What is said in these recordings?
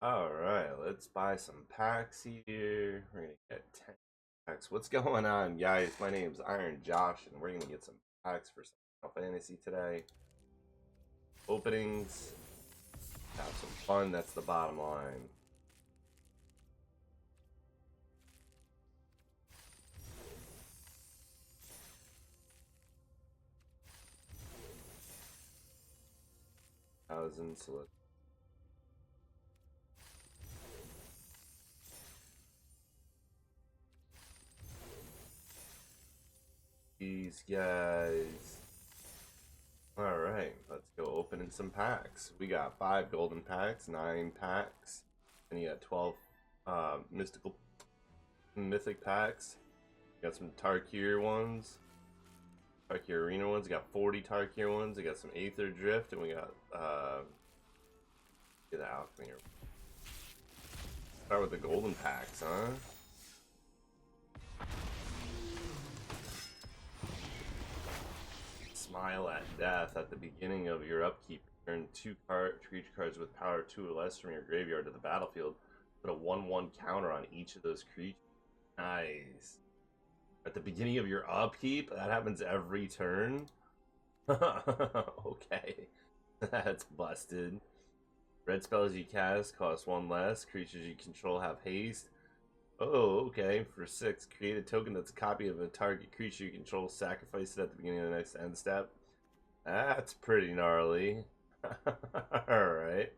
Alright, let's buy some packs here. We're gonna get 10 packs. What's going on, guys? My name's Iron Josh, and we're gonna get some packs for some Final Fantasy today. Openings, have some fun, that's the bottom line. Thousands, so let's these guys. Alright, let's go opening some packs. We got 5 golden packs, 9 packs, and you got 12 mythic packs. You got some Tarkir ones. Tarkir Arena ones. We got 40 Tarkir ones. We got some Aether Drift, and we got get the Alchemy. Start with the golden packs, huh? Smile at Death. At the beginning of your upkeep, turn 2 creature cards with power 2 or less from your graveyard to the battlefield. Put a 1/1 counter on each of those creatures. Nice. At the beginning of your upkeep? That happens every turn? Okay. That's busted. Red spells you cast cost 1 less. Creatures you control have haste. Oh, okay. For 6, create a token that's a copy of a target creature you control. Sacrifice it at the beginning of the next end step. That's pretty gnarly. Alright.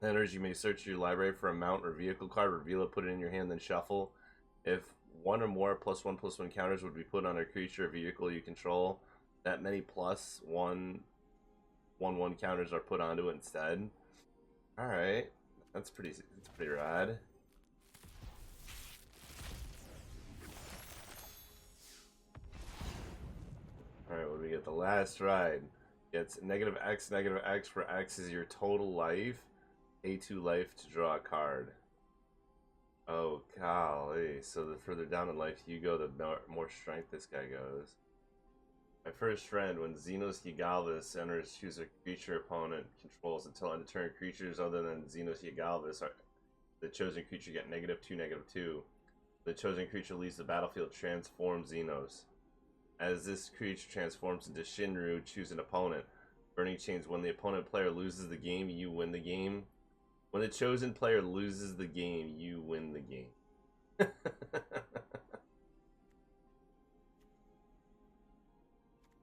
Enters, you may search your library for a mount or vehicle card, reveal it, put it in your hand, then shuffle. If one or more +1/+1 counters would be put on a creature or vehicle you control, that many +1/1 counters are put onto it instead. Alright. That's pretty rad. Alright, what do we get? The last ride. It's -X, -X, where X is your total life. A2 life to draw a card. Oh, golly. So the further down in life you go, the more strength this guy goes. My first friend, when Xenos Ygalvis enters, choose a creature opponent controls until end of turn. Creatures other than Xenos Ygalvis are the chosen creature get -2, -2. The chosen creature leaves the battlefield, transform Xenos. As this creature transforms into Shinru, choose an opponent. Burning Chains, when the opponent player loses the game, you win the game. When the chosen player loses the game, you win the game.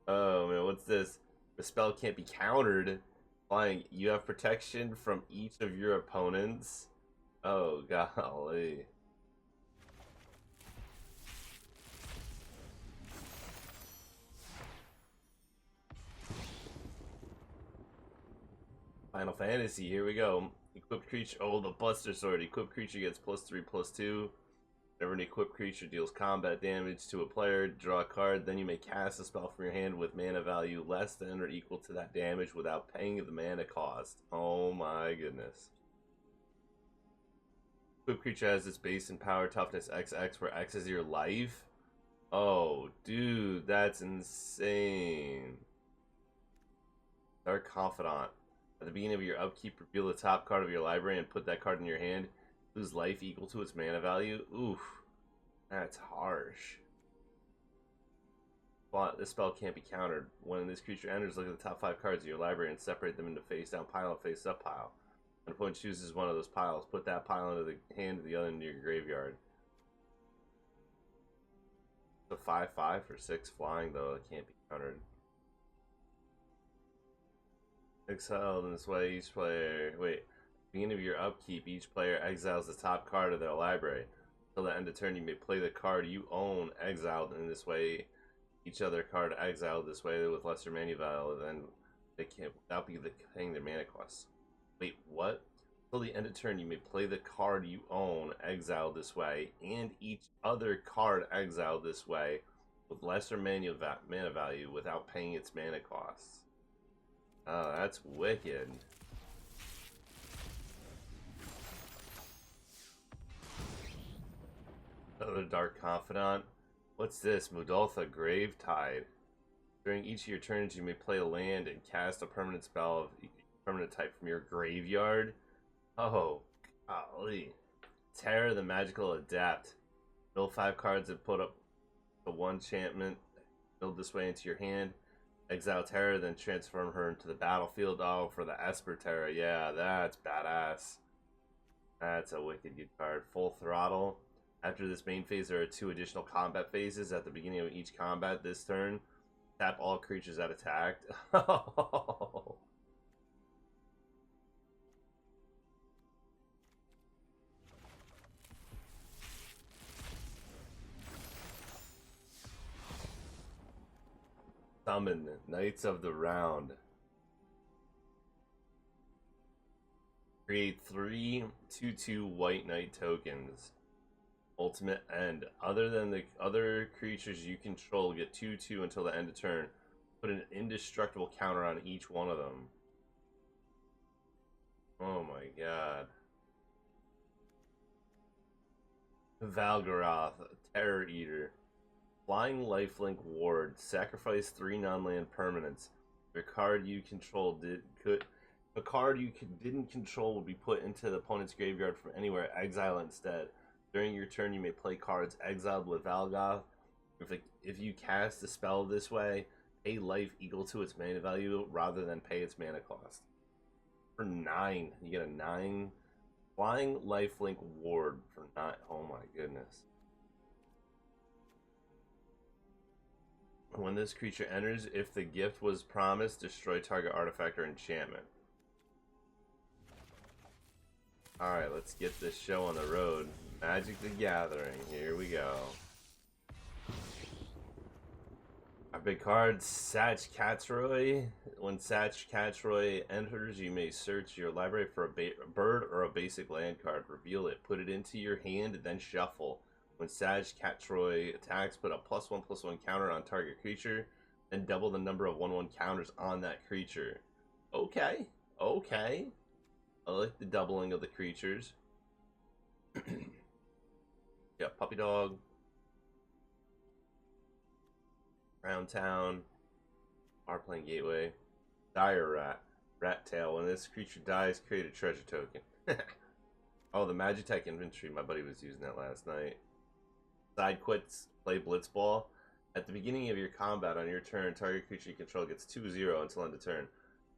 Oh man, what's this? The spell can't be countered. Flying, you have protection from each of your opponents. Oh golly. Final Fantasy, here we go. Equipped creature, oh, the Buster Sword. Equipped creature gets +3/+2. Whenever an equipped creature deals combat damage to a player, draw a card, then you may cast a spell from your hand with mana value less than or equal to that damage without paying the mana cost. Oh my goodness. Equipped creature has its base and power toughness XX, where X is your life. Oh, dude, that's insane. Dark Confidant. At the beginning of your upkeep, reveal the top card of your library and put that card in your hand. Lose life equal to its mana value. Oof. That's harsh. But this spell can't be countered. When this creature enters, look at the top 5 cards of your library and separate them into face down pile and face up pile. When an opponent chooses one of those piles, put that pile into the hand of the other into your graveyard. It's a 5/5 for 6 flying, though. It can't be countered. Exiled in this way, each player. Wait. Beginning of your upkeep, each player exiles the top card of their library. Until the end of turn, you may play the card you own exiled in this way. Each other card exiled this way with lesser mana value, then they can't without paying their mana costs. Wait, what? Until the end of turn, you may play the card you own exiled this way, and each other card exiled this way with lesser mana value without paying its mana costs. Oh, that's wicked. Another Dark Confidant. What's this? Mudoltha Gravetide. During each of your turns, you may play a land and cast a permanent spell of permanent type from your graveyard. Oh, golly. Terra the Magical Adapt. Build 5 cards and put up the 1 enchantment. Build this way into your hand. Exile Terra, then transform her into the battlefield. Oh, for the Esper Terra. Yeah, that's badass. That's a wicked good card. Full Throttle. After this main phase, there are 2 additional combat phases. At the beginning of each combat this turn, tap all creatures that attacked. Summon Knights of the Round. Create 3 2/2 White Knight tokens. Ultimate End. Other than the other creatures you control get 2/2 until the end of turn. Put an indestructible counter on each one of them. Oh my god. Valgaroth, Terror Eater. Flying Lifelink Ward. Sacrifice 3 non-land permanents. If a card you control didn't control will be put into the opponent's graveyard from anywhere. Exile it instead. During your turn, you may play cards exiled with Valgaroth. If you cast a spell this way, pay life equal to its mana value rather than pay its mana cost. For 9, you get a 9 Flying Lifelink Ward for 9. Oh my goodness. When this creature enters, if the gift was promised, destroy target artifact or enchantment. Alright, let's get this show on the road. Magic the Gathering, here we go. Our big card, Satch Catsroy. When Satch Catsroy enters, you may search your library for a bird or a basic land card. Reveal it, put it into your hand, then shuffle. When Satch Catsroy attacks, put a +1/+1 counter on target creature, and double the number of 1/1 counters on that creature. Okay, okay. I like the doubling of the creatures. Yeah, Puppy Dog. Round Town. Playing Gateway. Dire Rat. Rat Tail. When this creature dies, create a treasure token. Oh, the Magitech Inventory. My buddy was using that last night. Side quits. Play Blitzball. At the beginning of your combat on your turn, target creature you control gets 2/0 until end of turn.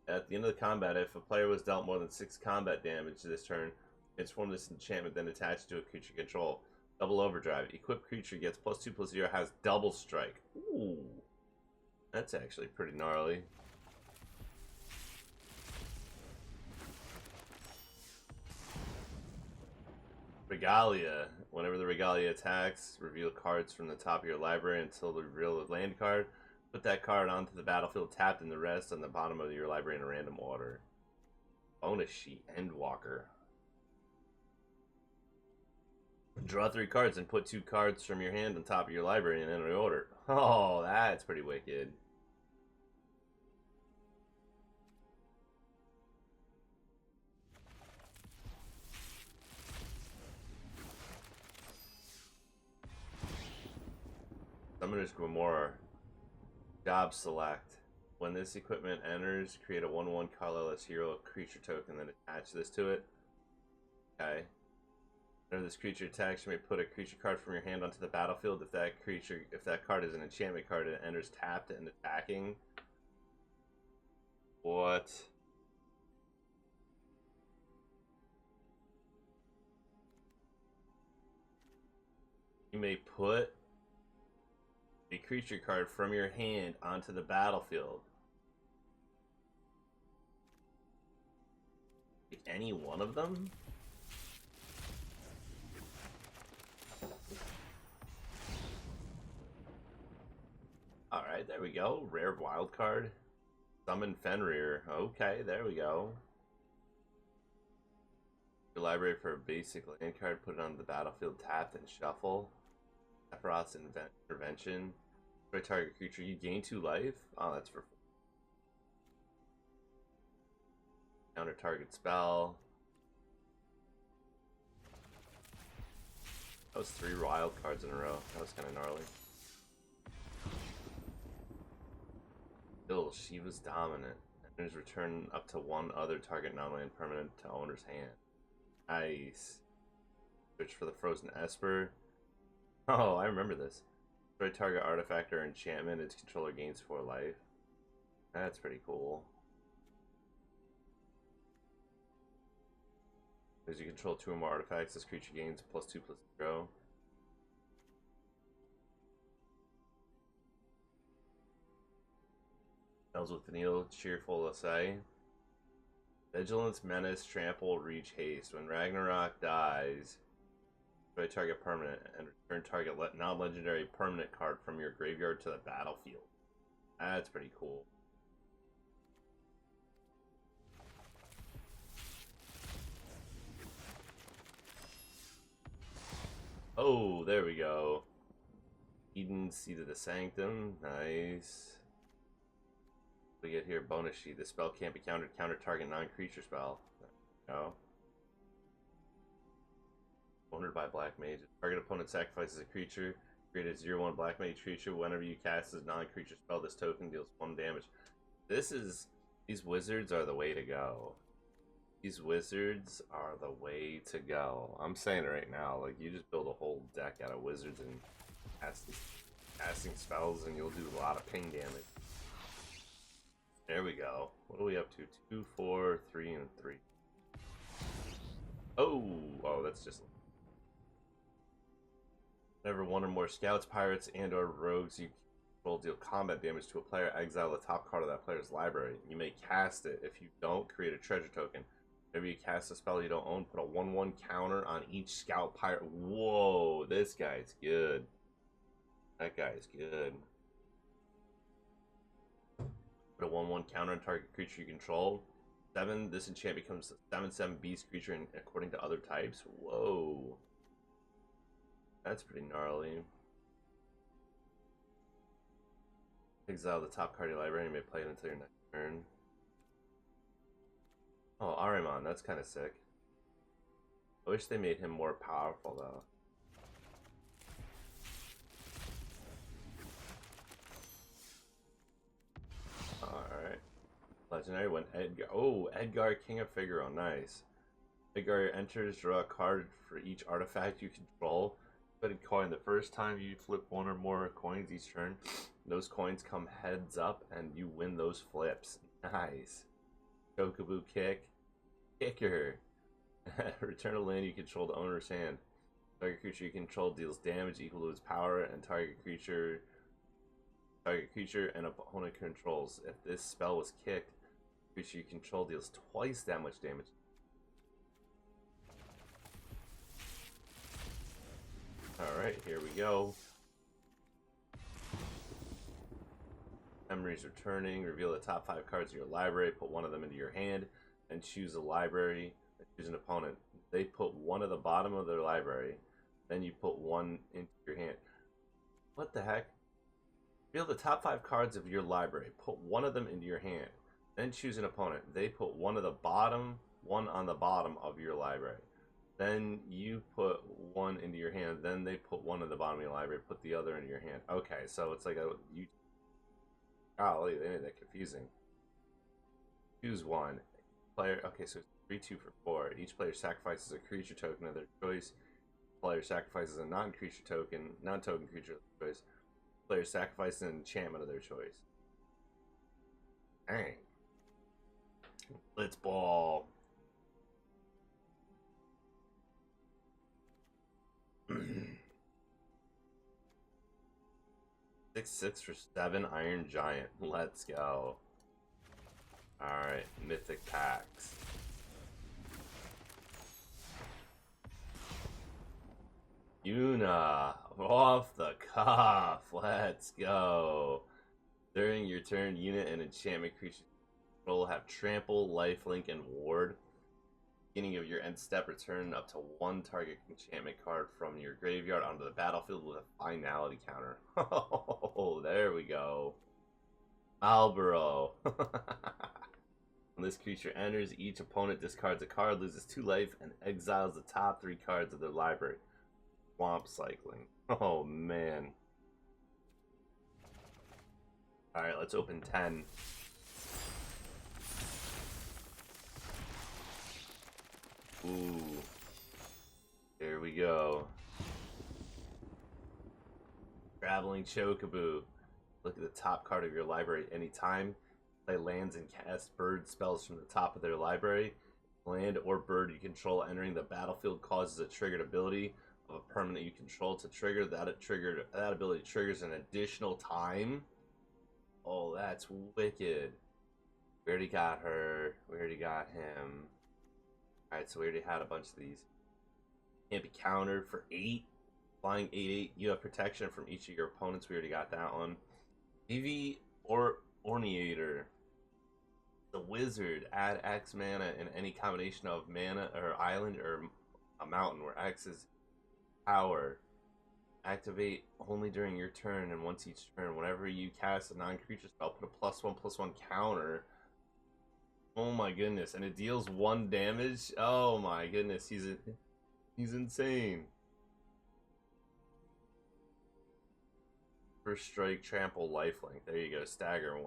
At the end of the combat, if a player was dealt more than 6 combat damage this turn, transform this enchantment, then attach it to a creature control. Double Overdrive. Equipped creature gets +2/+0, has double strike. Ooh. That's actually pretty gnarly. Regalia. Whenever the Regalia attacks, reveal cards from the top of your library until the reveal a land card. Put that card onto the battlefield tapped and the rest on the bottom of your library in a random order. Bonus sheet, Endwalker. Draw 3 cards and put 2 cards from your hand on top of your library in any order. Oh, that's pretty wicked. Summoner's Grimoire. Job Select. When this equipment enters, create a 1/1 colorless hero creature token, then attach this to it. Okay. Whenever this creature attacks, you may put a creature card from your hand onto the battlefield. If that card is an enchantment card, it enters tapped and attacking. What? You may put a creature card from your hand onto the battlefield. Any one of them? Alright, there we go. Rare wild card. Summon Fenrir. Okay, there we go. Your library for a basic land card, put it on the battlefield tapped and shuffle. Sephiroth's Intervention. For a target creature, you gain 2 life. Oh, that's for counter target spell. That was 3 wild cards in a row. That was kind of gnarly. Still, she was dominant. Owners return up to one other target non-land permanent to owner's hand. Nice. Search for the Frozen Esper. Oh, I remember this. Destroy target artifact or enchantment, its controller gains 4 life. That's pretty cool. As you control 2 or more artifacts, this creature gains +2/+0. Bells with Neil, Cheerful Assay. Vigilance, Menace, Trample, Reach, Haste. When Ragnarok dies, destroy target permanent and return target non-legendary permanent card from your graveyard to the battlefield. That's pretty cool. Oh, there we go. Eden, Seed of the Sanctum. Nice. We get here bonus sheet. The spell can't be countered. Counter target non-creature spell. No. Owned by Black Mage. Target opponent sacrifices a creature. Create a 0/1 Black Mage creature. Whenever you cast a non-creature spell, this token deals 1 damage. These wizards are the way to go. These wizards are the way to go. I'm saying it right now. Like, you just build a whole deck out of wizards and casting spells, and you'll do a lot of ping damage. There we go. What are we up to? 2, 4, 3, and 3. Oh, that's just... Whenever one or more scouts, pirates, and or rogues you control deal combat damage to a player, exile the top card of that player's library. You may cast it. If you don't, create a treasure token. Whenever you cast a spell you don't own, put a 1/1 counter on each scout pirate. Whoa, this guy's good. That guy's good. Put a 1/1 counter on target creature you control. 7, this enchant becomes a 7/7 beast creature according to other types. Whoa. That's pretty gnarly. Exile the top card of your library and you may play it until your next turn. Oh, Ahriman, that's kind of sick. I wish they made him more powerful, though. Alright. Legendary when Edgar... Oh, Edgar, King of Figaro. Nice. Edgar enters, draw a card for each artifact you control. Put a coin. The first time you flip 1 or more coins each turn, those coins come heads up and you win those flips. Nice. Chocobo Kick. Kicker. Return a land you control to owner's hand. Target creature you control deals damage equal to its power, and target creature and opponent controls. If this spell was kicked, the creature you control deals twice that much damage. Alright, here we go. Memories returning. Reveal the top 5 cards of your library. Put 1 of them into your hand. And choose a library. Choose an opponent. They put 1 at the bottom of their library. Then you put 1 into your hand. What the heck? Reveal the top 5 cards of your library. Put 1 of them into your hand. Then choose an opponent. They put 1 at the bottom, 1 on the bottom of your library. Then you put 1 into your hand. Then they put 1 at the bottom of your library. Put the other into your hand. Okay, so it's like you. Golly, they made that confusing. Choose 1. Player. Okay, so it's 3/2 for 4. Each player sacrifices a creature token of their choice. Player sacrifices a non-creature token, non-token creature of their choice. Player sacrifices an enchantment of their choice. Dang. Let's ball. 6/6 for 7 Iron Giant. Let's go. Alright, Mythic Packs. Yuna, off the cuff. Let's go. During your turn, unit and enchantment creatures control have trample, lifelink, and ward. Beginning of your end step, return up to 1 target enchantment card from your graveyard onto the battlefield with a finality counter. Oh, there we go. Malboro. When this creature enters, each opponent discards a card, loses 2 life, and exiles the top 3 cards of their library. Swamp cycling. Oh, man. Alright, let's open 10. Ooh. There we go. Traveling Chocobo. Look at the top card of your library anytime. Play lands and cast bird spells from the top of their library. Land or bird you control entering the battlefield causes a triggered ability of a permanent you control to trigger. That ability triggers an additional time. Oh, that's wicked. We already got her. We already got him. Alright, so we already had a bunch of these. Can't be countered for 8. Flying 8/8. You have protection from each of your opponents. We already got that one. EV or Orneator. The wizard. Add X mana in any combination of mana or island or a mountain where X is power. Activate only during your turn and once each turn. Whenever you cast a non-creature spell, put a +1/+1 counter. Oh my goodness, and it deals 1 damage. Oh my goodness, he's insane. First strike, trample, lifelink. There you go. Stagger.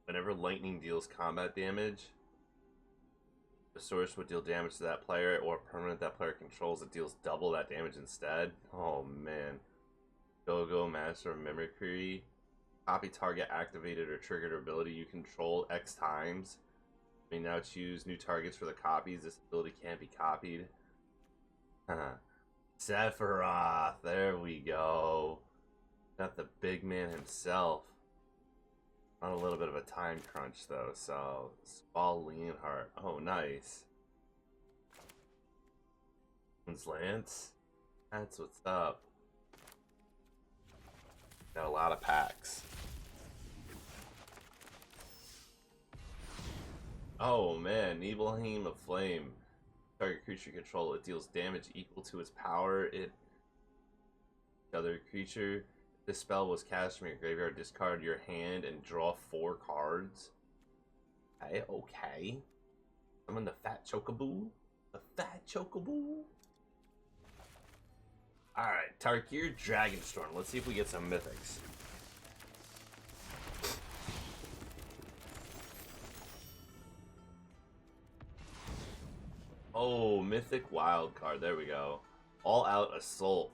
Whenever lightning deals combat damage, the source would deal damage to that player or a permanent that player controls that deals double that damage instead. Oh man. Go Master of Mimicry. Copy target activated or triggered ability you control X times. You may now choose new targets for the copies. This ability can't be copied. Sephiroth, there we go. Got the big man himself. On a little bit of a time crunch though, so Squall Leonhardt. Oh, nice. Lance, that's what's up. Got a lot of packs. Oh man, Nibelheim of Flame. Target creature control, it deals damage equal to its power. Other creature. This spell was cast from your graveyard. Discard your hand and draw 4 cards. Okay. Summon the Fat Chocobo. The Fat Chocobo. Alright, Tarkir Dragonstorm. Let's see if we get some mythics. Oh, mythic wild card. There we go. All Out Assault.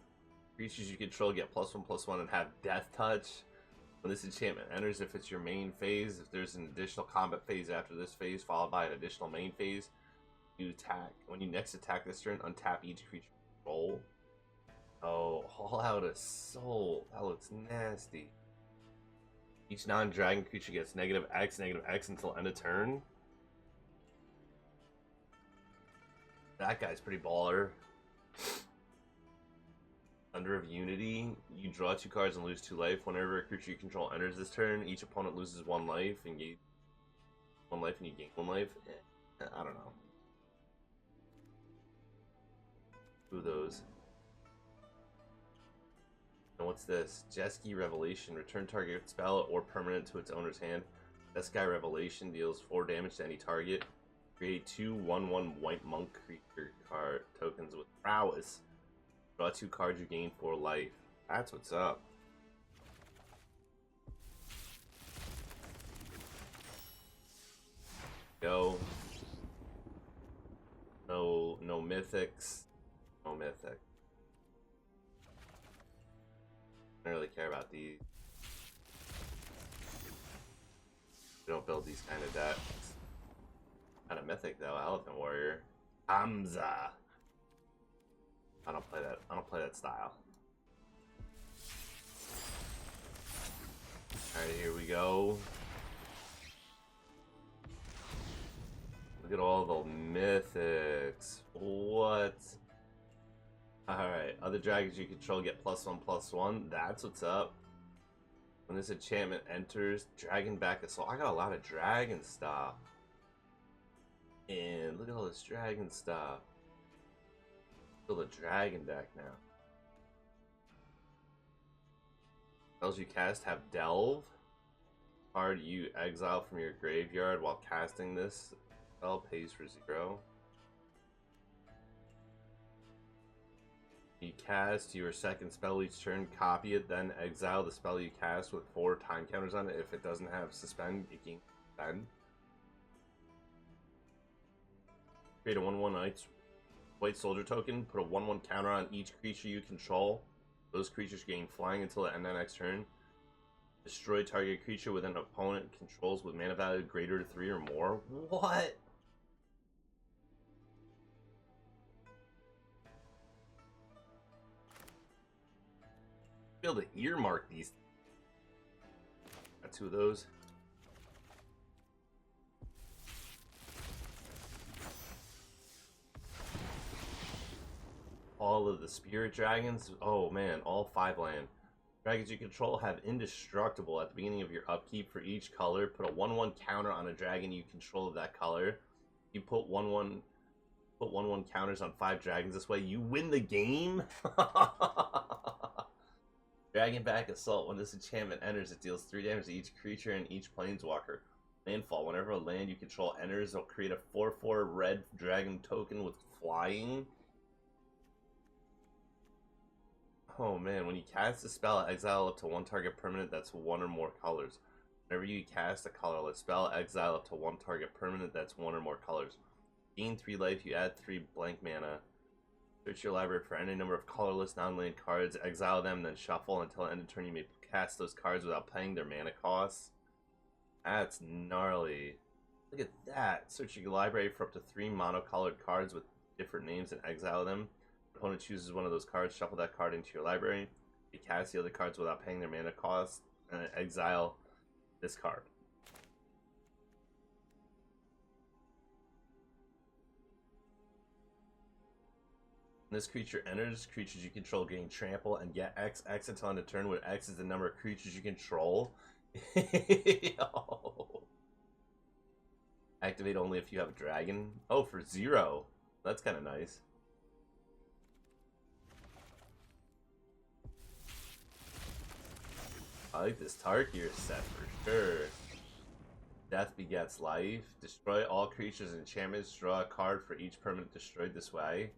Creatures you control get +1/+1 and have Death Touch. When this enchantment enters, if it's your main phase, if there's an additional combat phase after this phase, followed by an additional main phase, you attack. When you next attack this turn, untap each creature you control. Oh, All Out Assault. That looks nasty. Each non-dragon creature gets -X until end of turn. That guy's pretty baller. Thunder of Unity. You draw 2 cards and lose 2 life. Whenever a creature you control enters this turn, each opponent loses 1 life and you 1 life and you gain 1 life. I don't know. Who those? And what's this? Jeskai Revelation. Return target spell or permanent to its owner's hand. Jeskai Revelation deals 4 damage to any target. Create 2 1/1 white monk creature card tokens with prowess. Draw 2 cards, you gain 4 life. That's what's up. Go. No mythics. No mythic. I don't really care about these. We don't build these kind of decks. Not a mythic though. Elephant Warrior. Hamza. I don't play that. I don't play that style. Alright, here we go. Look at all the mythics. What? Alright, other dragons you control get +1/+1. That's what's up. When this enchantment enters, Dragonback Assault. I got a lot of dragon stuff. And look at all this dragon stuff. Build a dragon deck now. Spells you cast have Delve. Card you exile from your graveyard while casting this spell pays for 0. You cast your second spell each turn, copy it, then exile the spell you cast with 4 time counters on it. If it doesn't have suspend, it can suspend. Create a 1/1 white soldier token. Put a 1/1 counter on each creature you control. Those creatures gain flying until the end of the next turn. Destroy target creature with an opponent controls with mana value greater to 3 or more. What? Be able to earmark these. Got 2 of those. All of the spirit dragons. Oh man, all 5 land. Dragons you control have indestructible at the beginning of your upkeep for each color. Put a 1/1 counter on a dragon you control of that color. You put 1/1 counters on 5 dragons this way. You win the game. Dragonback Assault. When this enchantment enters, it deals 3 damage to each creature and each planeswalker. Landfall. Whenever a land you control enters, it'll create a 4/4 red dragon token with flying. Oh man, when you cast a spell, exile up to 1 target permanent that's 1 or more colors. Whenever you cast a colorless spell, exile up to 1 target permanent that's 1 or more colors. Gain 3 life, you add 3 blank mana. Search your library for any number of colorless non-land cards, exile them, then shuffle until the end of turn. You may cast those cards without paying their mana costs. That's gnarly. Look at that. Search your library for up to 3 monocolored cards with different names and exile them. Opponent chooses one of those cards, shuffle that card into your library. You cast the other cards without paying their mana cost, and exile this card. When this creature enters, creatures you control gain trample and get X until end of turn, where X is the number of creatures you control. Yo. Activate only if you have a dragon. Oh, for 0. That's kind of nice. I like this Tarkir set for sure. Death begets life. Destroy all creatures and enchantments. Draw a card for each permanent destroyed this way.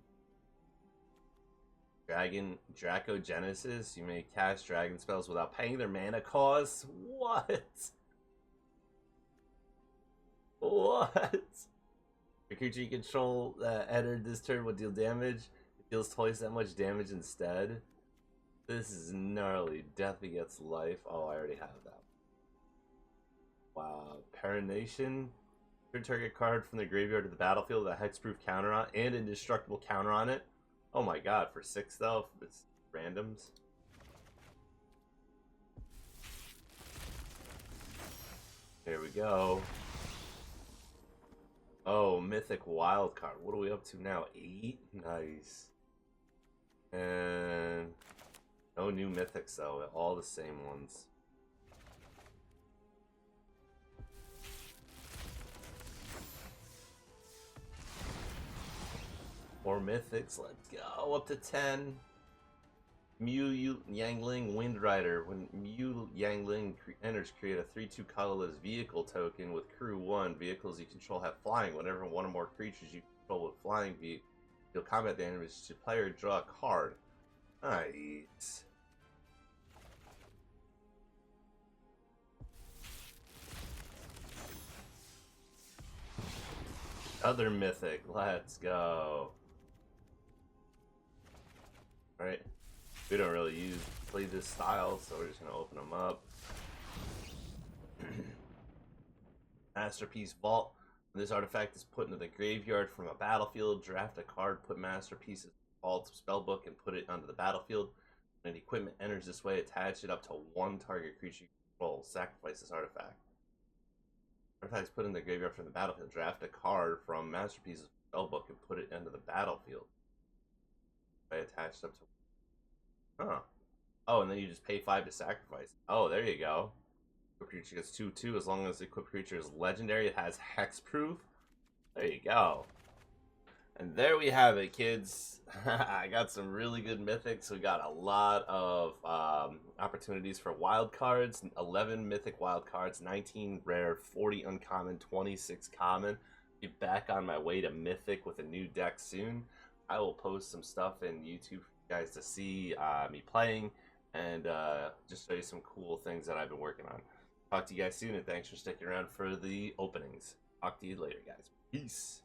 Dracogenesis. You may cast dragon spells without paying their mana costs. What? What? The creature you control that entered this turn will deal damage. It deals twice that much damage instead. This is gnarly. Death begets life. Oh, I already have that. Wow. Perenation. Turn target card from the graveyard to the battlefield with a hexproof counter on and indestructible counter on it. Oh my god, for 6 though, it's randoms. There we go. Oh, mythic wildcard. What are we up to now? 8? Nice. And no new mythics though, all the same ones. More mythics, let's go, up to 10. Mu Yangling Windrider. When Mu Yangling enters, create a 3/2 colorless vehicle token with crew 1. Vehicles you control have flying. Whenever 1 or more creatures you control with flying deal combat damage to player, draw a card. Nice. Other mythic, let's go. Alright, we don't really play this style, so we're just gonna open them up. Masterpiece Vault. When this artifact is put into the graveyard from a battlefield, draft a card, put Masterpiece in the Vault spellbook, and put it onto the battlefield. When an equipment enters this way, attach it up to 1 target creature you control. Sacrifice this artifact. Artifacts put in the graveyard from the battlefield. Draft a card from Masterpiece's spellbook and put it into the battlefield. I attached up to. Huh. Oh, and then you just pay 5 to sacrifice. Oh, there you go. Equipped creature gets 2/2 as long as the equipped creature is legendary. It has hexproof. There you go. And there we have it, kids. I got some really good mythics. We got a lot of opportunities for wild cards. 11 mythic wild cards, 19 rare, 40 uncommon, 26 common. Be back on my way to mythic with a new deck soon. I will post some stuff in YouTube for you guys to see me playing and just show you some cool things that I've been working on. Talk to you guys soon, and thanks for sticking around for the openings. Talk to you later, guys. Peace.